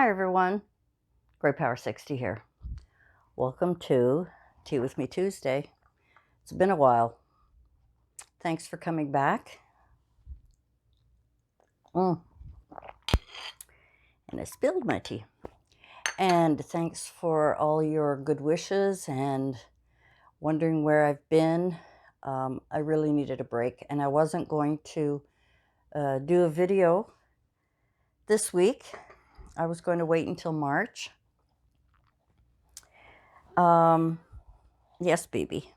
Hi everyone, Great Power 60 here. Welcome to Tea With Me Tuesday. It's been a while. Thanks for coming back. And I spilled my tea. And thanks for all your good wishes and wondering where I've been. I really needed a break, and I wasn't going to do a video this week. I was going to wait until March. Yes, baby.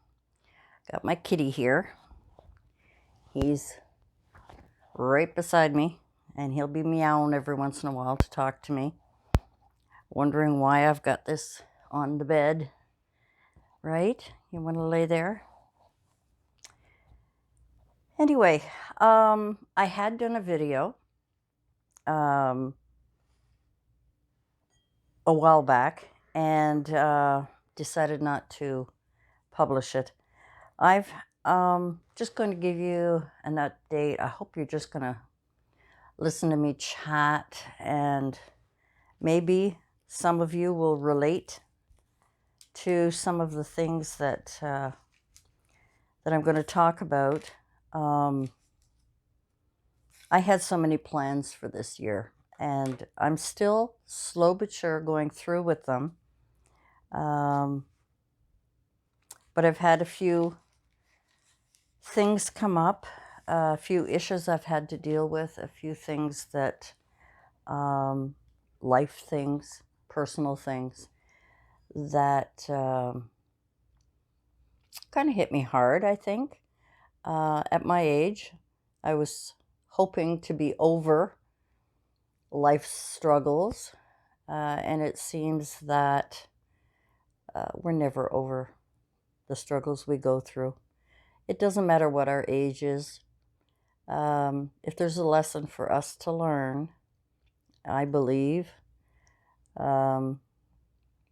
Got my kitty here. He's right beside me, and he'll be meowing every once in a while to talk to me, wondering why I've got this on the bed. Right? You want to lay there? Anyway, I had done a video a while back and decided not to publish it. I've just going to give you an update. I hope you're just going to listen to me chat, and maybe some of you will relate to some of the things that that I'm going to talk about. I had so many plans for this year, and I'm still slow but sure going through with them. But I've had a few things come up, a few issues I've had to deal with, a few things that, life things, personal things that kind of hit me hard, I think. At my age, I was hoping to be over life's struggles, and it seems that we're never over the struggles we go through. It doesn't matter what our age is. If there's a lesson for us to learn, I believe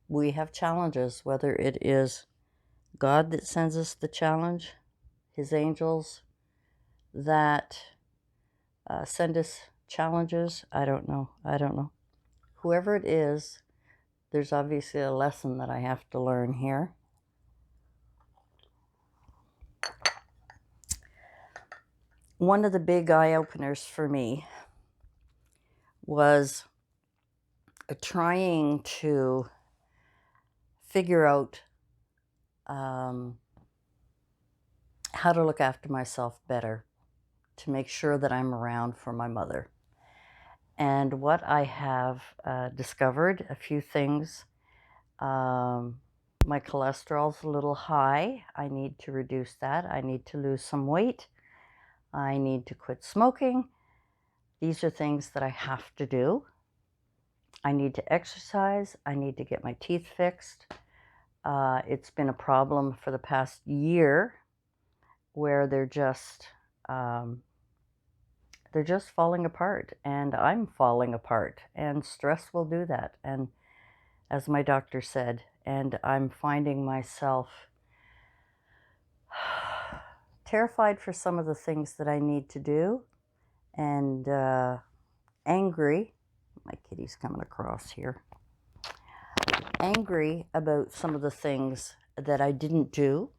we have challenges, whether it is God that sends us the challenge, His angels that send us challenges. I don't know. Whoever it is, there's obviously a lesson that I have to learn here. One of the big eye-openers for me was trying to figure out how to look after myself better, to make sure that I'm around for my mother. And what I have discovered, a few things. My cholesterol's a little high. I need to reduce that. I need to lose some weight. I need to quit smoking. These are things that I have to do. I need to exercise. I need to get my teeth fixed. It's been a problem for the past year where they're just falling apart, and I'm falling apart, and stress will do that. And as my doctor said, and I'm finding myself terrified for some of the things that I need to do, and angry. My kitty's coming across here. Angry about some of the things that I didn't do.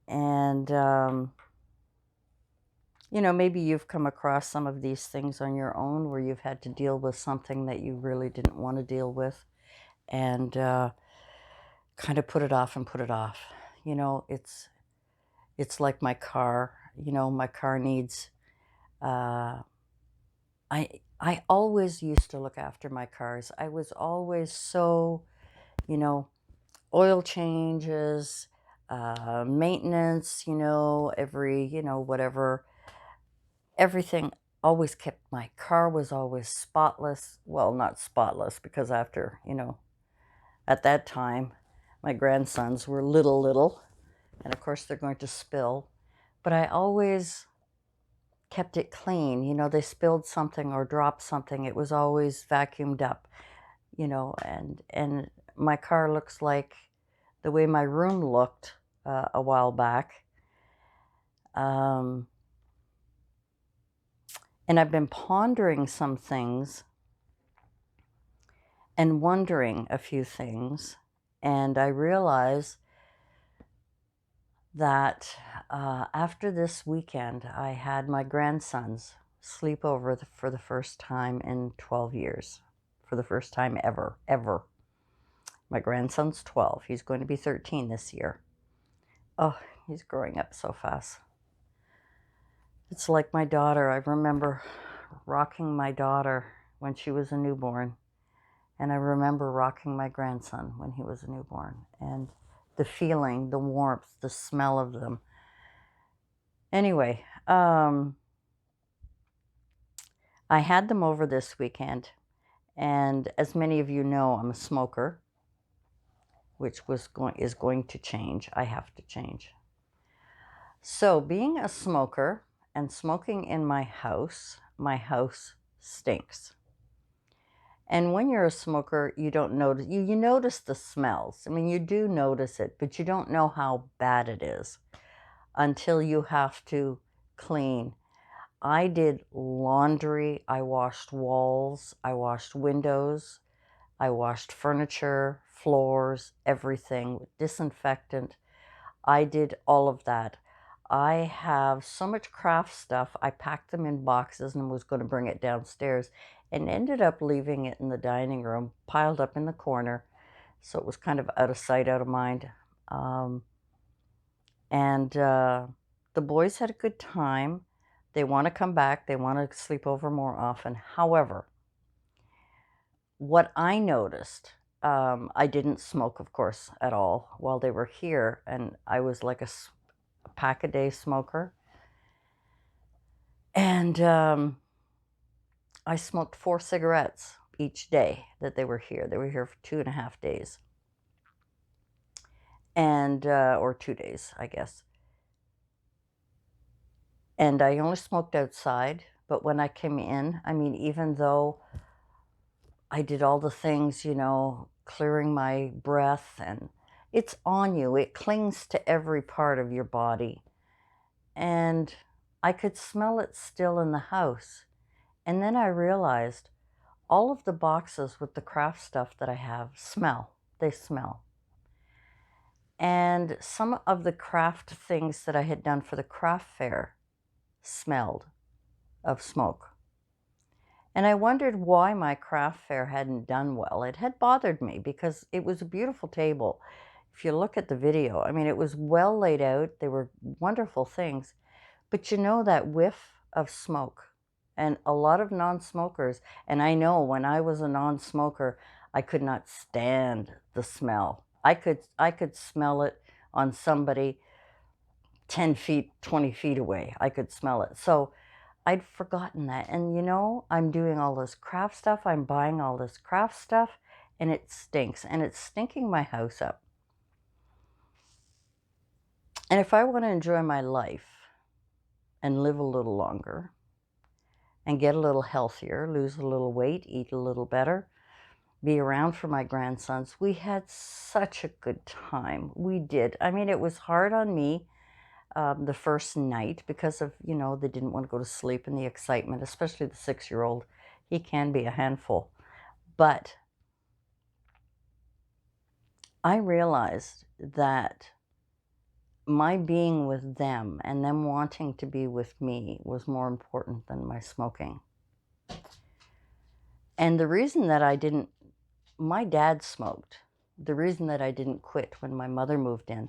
And, maybe you've come across some of these things on your own where you've had to deal with something that you really didn't want to deal with, and kind of put it off and put it off. It's like my car. My car needs... I always used to look after my cars. I was always so, oil changes, maintenance, every, whatever. Everything always kept, my car was always spotless. Well, not spotless, because after, at that time, my grandsons were little, and of course they're going to spill. But I always kept it clean. They spilled something or dropped something, it was always vacuumed up, and my car looks like the way my room looked a while back. And I've been pondering some things and wondering a few things. And I realized that after this weekend, I had my grandsons sleep over for the first time in 12 years. For the first time ever, ever. My grandson's 12. He's going to be 13 this year. Oh, he's growing up so fast. It's like my daughter. I remember rocking my daughter when she was a newborn. And I remember rocking my grandson when he was a newborn. And the feeling, the warmth, the smell of them. Anyway, I had them over this weekend. And as many of you know, I'm a smoker, which is going to change. I have to change. So being a smoker and smoking in my house stinks. And when you're a smoker, you don't notice, you notice the smells. I mean, you do notice it, but you don't know how bad it is until you have to clean. I did laundry, I washed walls, I washed windows, I washed furniture, floors, everything with disinfectant. I did all of that. I have so much craft stuff. I packed them in boxes and was going to bring it downstairs and ended up leaving it in the dining room, piled up in the corner. So it was kind of out of sight, out of mind. The boys had a good time. They want to come back. They want to sleep over more often. However, what I noticed, I didn't smoke, of course, at all while they were here. And I was like a pack-a-day smoker. And I smoked 4 cigarettes each day that they were here. They were here for 2.5 days. And, or 2 days, I guess. And I only smoked outside, but when I came in, I mean, even though I did all the things, you know, clearing my breath, and it's on you. It clings to every part of your body. And I could smell it still in the house. And then I realized all of the boxes with the craft stuff that I have smell. They smell. And some of the craft things that I had done for the craft fair smelled of smoke. And I wondered why my craft fair hadn't done well. It had bothered me because it was a beautiful table. If you look at the video, I mean, it was well laid out. They were wonderful things. But you know that whiff of smoke. And a lot of non-smokers, and I know when I was a non-smoker, I could not stand the smell. I could smell it on somebody 10 feet, 20 feet away. I could smell it. So I'd forgotten that. And you know, I'm doing all this craft stuff. I'm buying all this craft stuff, and it stinks. And it's stinking my house up. And if I want to enjoy my life and live a little longer and get a little healthier, lose a little weight, eat a little better, be around for my grandsons, we had such a good time. We did. I mean, it was hard on me the first night because of, you know, they didn't want to go to sleep and the excitement, especially the 6-year-old. He can be a handful. But I realized that my being with them and them wanting to be with me was more important than my smoking. And the reason that my dad smoked. The reason that I didn't quit when my mother moved in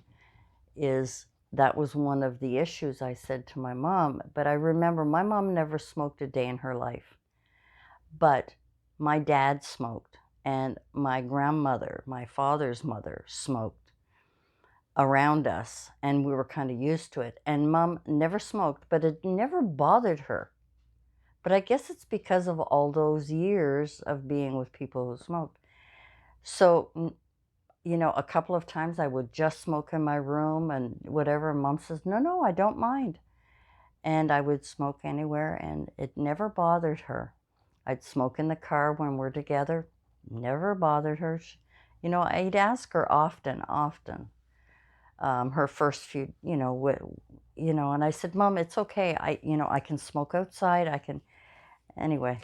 is that was one of the issues I said to my mom. But I remember my mom never smoked a day in her life. But my dad smoked, and my grandmother, my father's mother, smoked around us, and we were kind of used to it. And Mom never smoked, but it never bothered her. But I guess it's because of all those years of being with people who smoked. So, you know, a couple of times I would just smoke in my room and whatever. Mom says, no, I don't mind. And I would smoke anywhere, and it never bothered her. I'd smoke in the car when we're together. Never bothered her. You know, I'd ask her often. Her first few, and I said, Mom, it's okay. I can smoke outside. I can, anyway.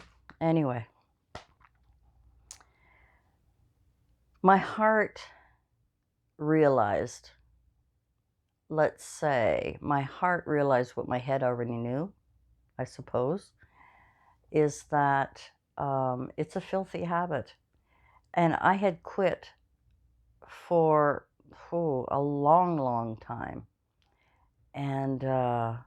my heart realized, let's say, my heart realized what my head already knew, I suppose, is that it's a filthy habit. And I had quit for a long, long time. And I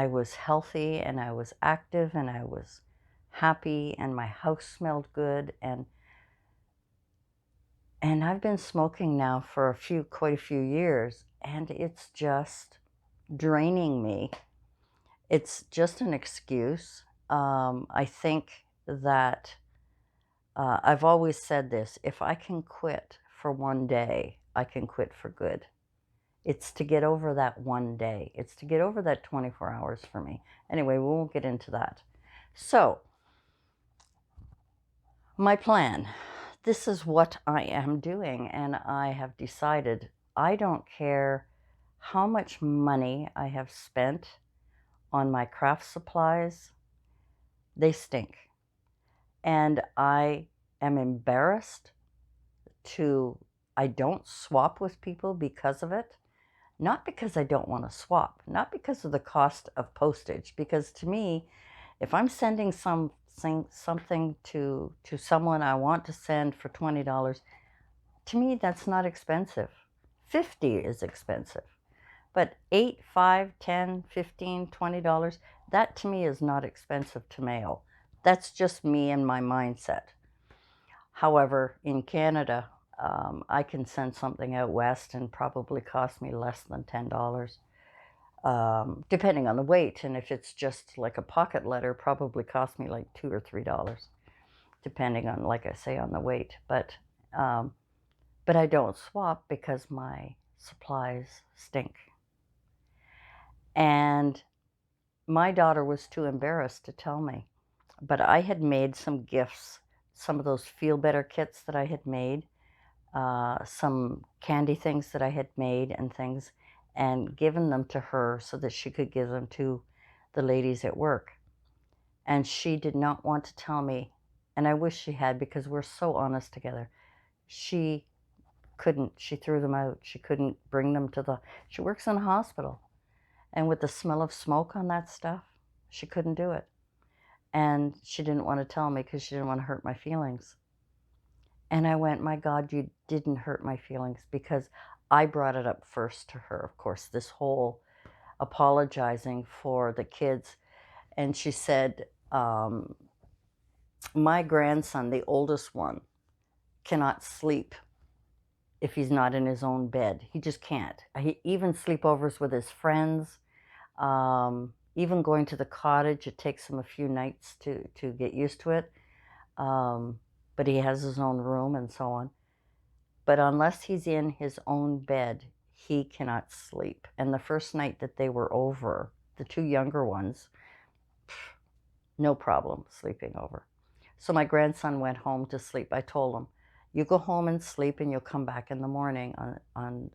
was healthy, and I was active, and I was happy, and my house smelled good, and I've been smoking now for quite a few years, and it's just draining me. It's just an excuse. I think that I've always said this: if I can quit for one day, I can quit for good. It's to get over that one day. It's to get over that 24 hours for me. Anyway, we won't get into that. So, my plan. This is what I am doing, and I have decided I don't care how much money I have spent on my craft supplies. They stink. And I am embarrassed I don't swap with people because of it. Not because I don't want to swap, not because of the cost of postage, because to me, if I'm sending something to someone I want to send for $20, to me that's not expensive. 50 is expensive. But 8, 5, 10, 15, $20, that to me is not expensive to mail. That's just me and my mindset. However, in Canada, I can send something out west and probably cost me less than $10, depending on the weight. And if it's just like a pocket letter, probably cost me like $2 or $3, depending on, like I say, on the weight. But I don't swap because my supplies stink. And my daughter was too embarrassed to tell me. But I had made some gifts, some of those Feel Better kits that I had made, some candy things that I had made and things, and given them to her so that she could give them to the ladies at work. And she did not want to tell me, and I wish she had, because we're so honest together. She couldn't. She threw them out. She couldn't bring them she works in a hospital. And with the smell of smoke on that stuff, she couldn't do it. And she didn't want to tell me because she didn't want to hurt my feelings. And I went, my God, you didn't hurt my feelings, because I brought it up first to her, of course, this whole apologizing for the kids. And she said, my grandson, the oldest one, cannot sleep if he's not in his own bed. He just can't. Even sleepovers with his friends, even going to the cottage, it takes him a few nights to get used to it. But he has his own room and so on. But unless he's in his own bed, he cannot sleep. And the first night that they were over, the two younger ones, no problem sleeping over. So my grandson went home to sleep. I told him, you go home and sleep, and you'll come back in the morning on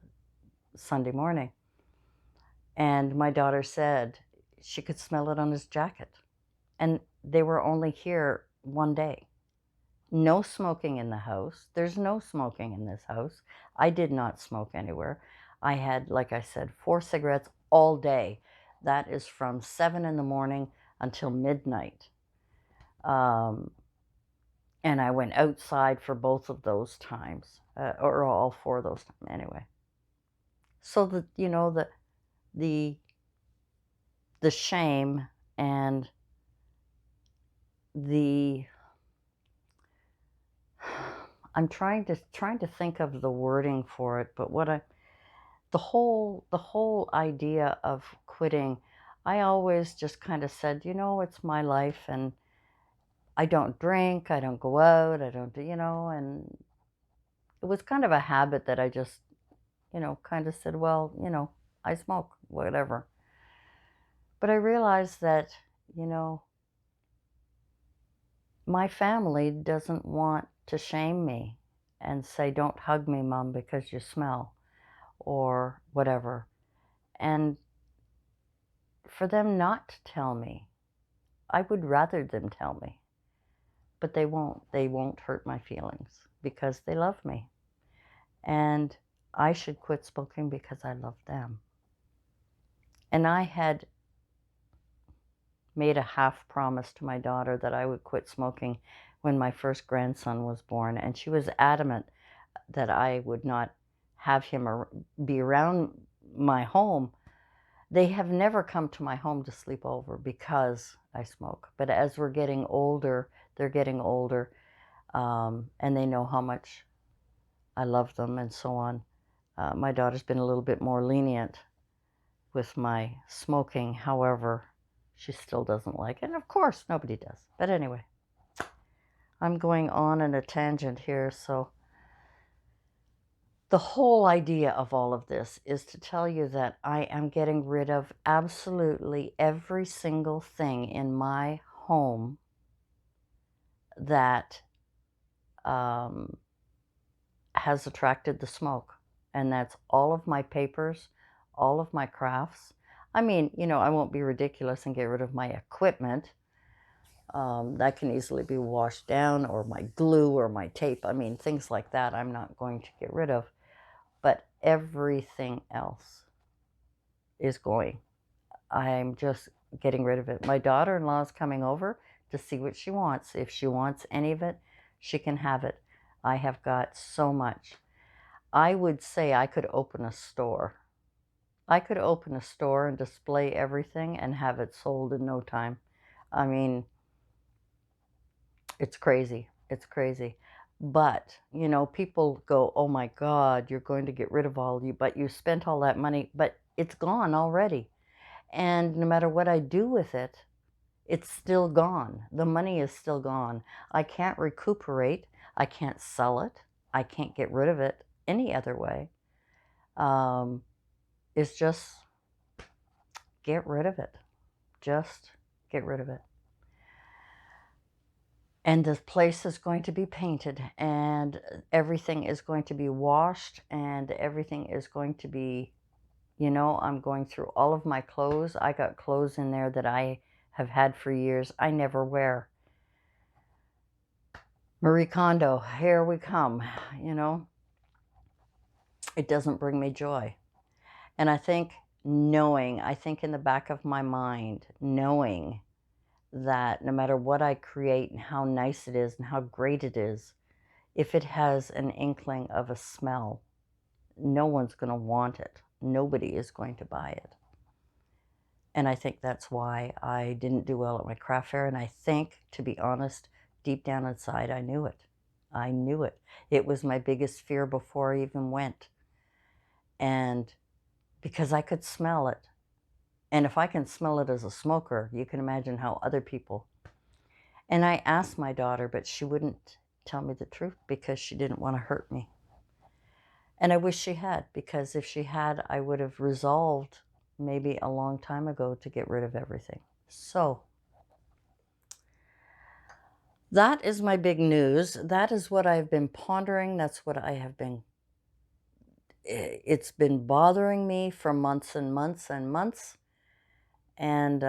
Sunday morning. And my daughter said she could smell it on his jacket. And they were only here one day. No smoking in the house. There's no smoking in this house. I did not smoke anywhere. I had, like I said, 4 cigarettes all day. That is from 7 in the morning until midnight. And I went outside for both of those times, or all 4 of those times anyway. So the shame and I'm trying to think of the wording for it, but the whole idea of quitting, I always just kind of said, it's my life, and I don't drink, I don't go out, I don't do, and it was kind of a habit that I just, kind of said, well, I smoke, whatever. But I realized that, my family doesn't want to shame me and say, don't hug me, Mom, because you smell, or whatever. And for them not to tell me, I would rather them tell me. but they won't. They won't hurt my feelings because they love me. And I should quit smoking because I love them. And I had made a half promise to my daughter that I would quit smoking when my first grandson was born, and she was adamant that I would not have him be around my home. They have never come to my home to sleep over because I smoke. But as we're getting older, they're getting older, and they know how much I love them and so on. My daughter's been a little bit more lenient with my smoking. However, she still doesn't like it. And of course, nobody does. But anyway, I'm going on in a tangent here. So the whole idea of all of this is to tell you that I am getting rid of absolutely every single thing in my home that has attracted the smoke. And that's all of my papers, all of my crafts. I mean, I won't be ridiculous and get rid of my equipment. That can easily be washed down, or my glue or my tape. I mean, things like that I'm not going to get rid of. But everything else is going. I'm just getting rid of it. My daughter-in-law is coming over to see what she wants. If she wants any of it, she can have it. I have got so much. I would say I could open a store. I could open a store and display everything and have it sold in no time. I mean, it's crazy. It's crazy. But, people go, oh my God, you're going to get rid of all of you, but you spent all that money, but it's gone already. And no matter what I do with it, it's still gone. The money is still gone. I can't recuperate. I can't sell it. I can't get rid of it any other way. It's just get rid of it. Just get rid of it. And this place is going to be painted, and everything is going to be washed, and everything is going to be, I'm going through all of my clothes. I got clothes in there that I have had for years. I never wear. Marie Kondo, here we come, It doesn't bring me joy. And I think in the back of my mind, knowing that no matter what I create and how nice it is and how great it is, if it has an inkling of a smell, no one's going to want it. Nobody is going to buy it. And I think that's why I didn't do well at my craft fair. And I think, to be honest, deep down inside, I knew it. I knew it. It was my biggest fear before I even went. And because I could smell it. And if I can smell it as a smoker, you can imagine how other people. And I asked my daughter, but she wouldn't tell me the truth because she didn't want to hurt me. And I wish she had, because if she had, I would have resolved maybe a long time ago to get rid of everything. So that is my big news. That is what I've been pondering. That's what I have been. It's been bothering me for months and months and months. And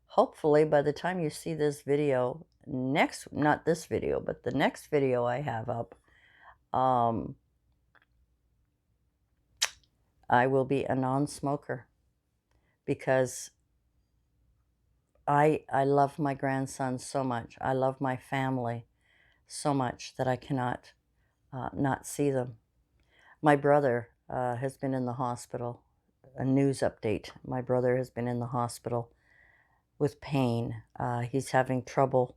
hopefully by the time you see this video, not this video, but the next video I have up, I will be a non-smoker, because I love my grandson so much. I love my family so much that I cannot not see them. My brother has been in the hospital. A news update. My brother has been in the hospital with pain. He's having trouble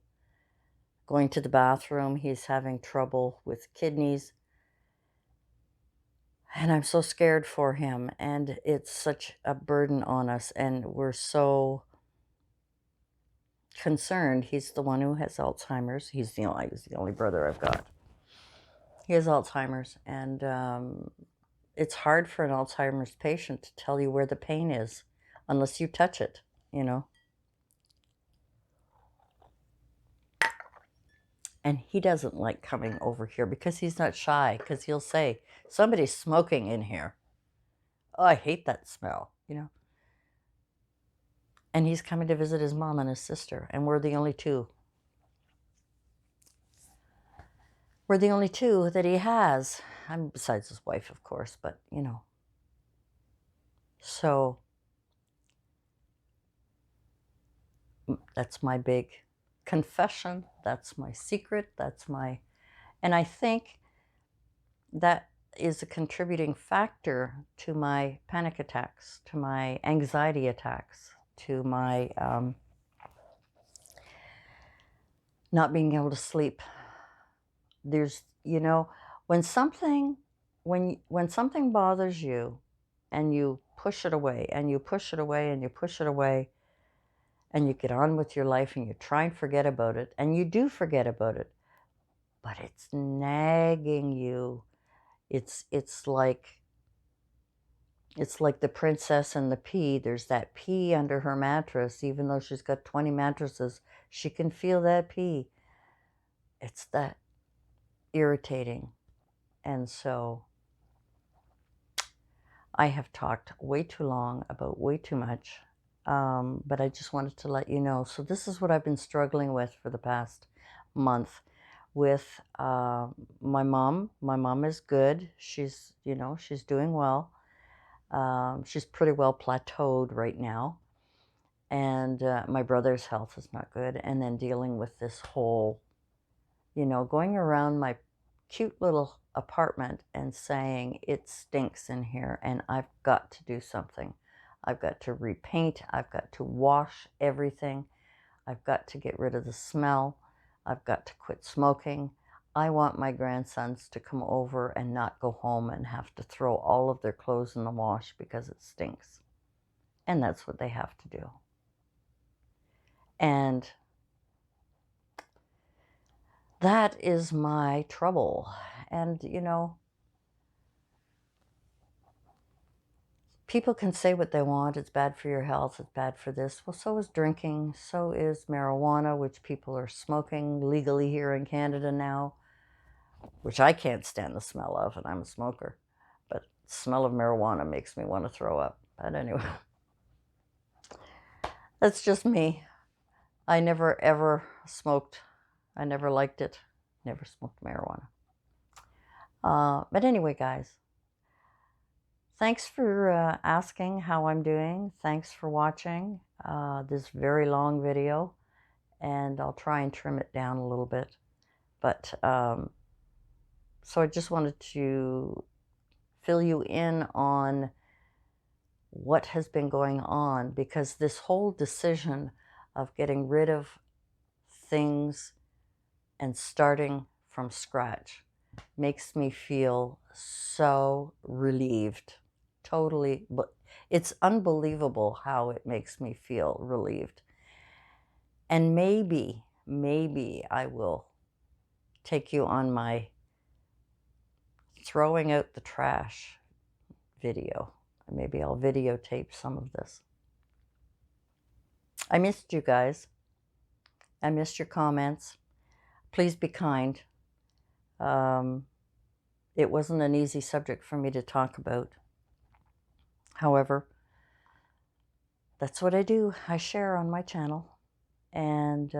going to the bathroom. He's having trouble with kidneys. And I'm so scared for him. And it's such a burden on us. And we're so concerned. He's the one who has Alzheimer's. He's the only brother I've got. He has Alzheimer's. And it's hard for an Alzheimer's patient to tell you where the pain is unless you touch it, And he doesn't like coming over here because he's not shy, because he'll say, somebody's smoking in here. Oh, I hate that smell, And he's coming to visit his mom and his sister, and we're the only two. We're the only two that he has. Besides his wife, of course, but you know. So that's my big confession. That's my secret. And I think that is a contributing factor to my panic attacks, to my anxiety attacks, to my not being able to sleep. There's, you know, when something when something bothers you and you push it away and you push it away and you push it away and you get on with your life and you try and forget about it and you do forget about it, but it's nagging you. It's like the princess and the pea. There's that pea under her mattress. Even though she's got 20 mattresses, she can feel that pea. It's that irritating. And so I have talked way too long about way too much, but I just wanted to let you know. So this is what I've been struggling with for the past month with my mom. My mom is good. She's, you know, she's doing well. She's pretty well plateaued right now. And my brother's health is not good. And then dealing with this whole, you know, going around my cute little apartment and saying it stinks in here and I've got to do something. I've got to repaint. I've got to wash everything. I've got to get rid of the smell. I've got to quit smoking. I want my grandsons to come over and not go home and have to throw all of their clothes in the wash because it stinks. And that's what they have to do. And that is my trouble. And, you know, people can say what they want. It's bad for your health. It's bad for this. Well, so is drinking. So is marijuana, which people are smoking legally here in Canada now, which I can't stand the smell of, and I'm a smoker. But the smell of marijuana makes me want to throw up. But anyway, that's just me. I never, ever smoked. I never liked it. Never smoked marijuana. But anyway, guys, thanks for asking how I'm doing. Thanks for watching this very long video. And I'll try and trim it down a little bit. But so I just wanted to fill you in on what has been going on, because this whole decision of getting rid of things and starting from scratch makes me feel so relieved. Totally, but it's unbelievable how it makes me feel relieved. And maybe I will take you on my throwing out the trash video. Maybe I'll videotape some of this. I missed you guys. I missed your comments. Please be kind. It wasn't an easy subject for me to talk about. However, that's what I do. I share on my channel. And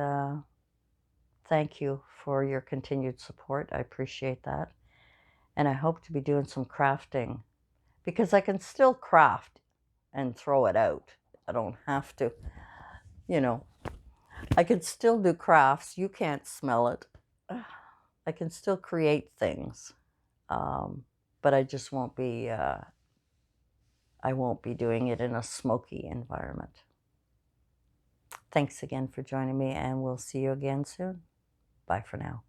thank you for your continued support. I appreciate that. And I hope to be doing some crafting, because I can still craft and throw it out. I don't have to, you know, I can still do crafts. You can't smell it. I can still create things, but I just won't be, I won't be doing it in a smoky environment. Thanks again for joining me, and we'll see you again soon. Bye for now.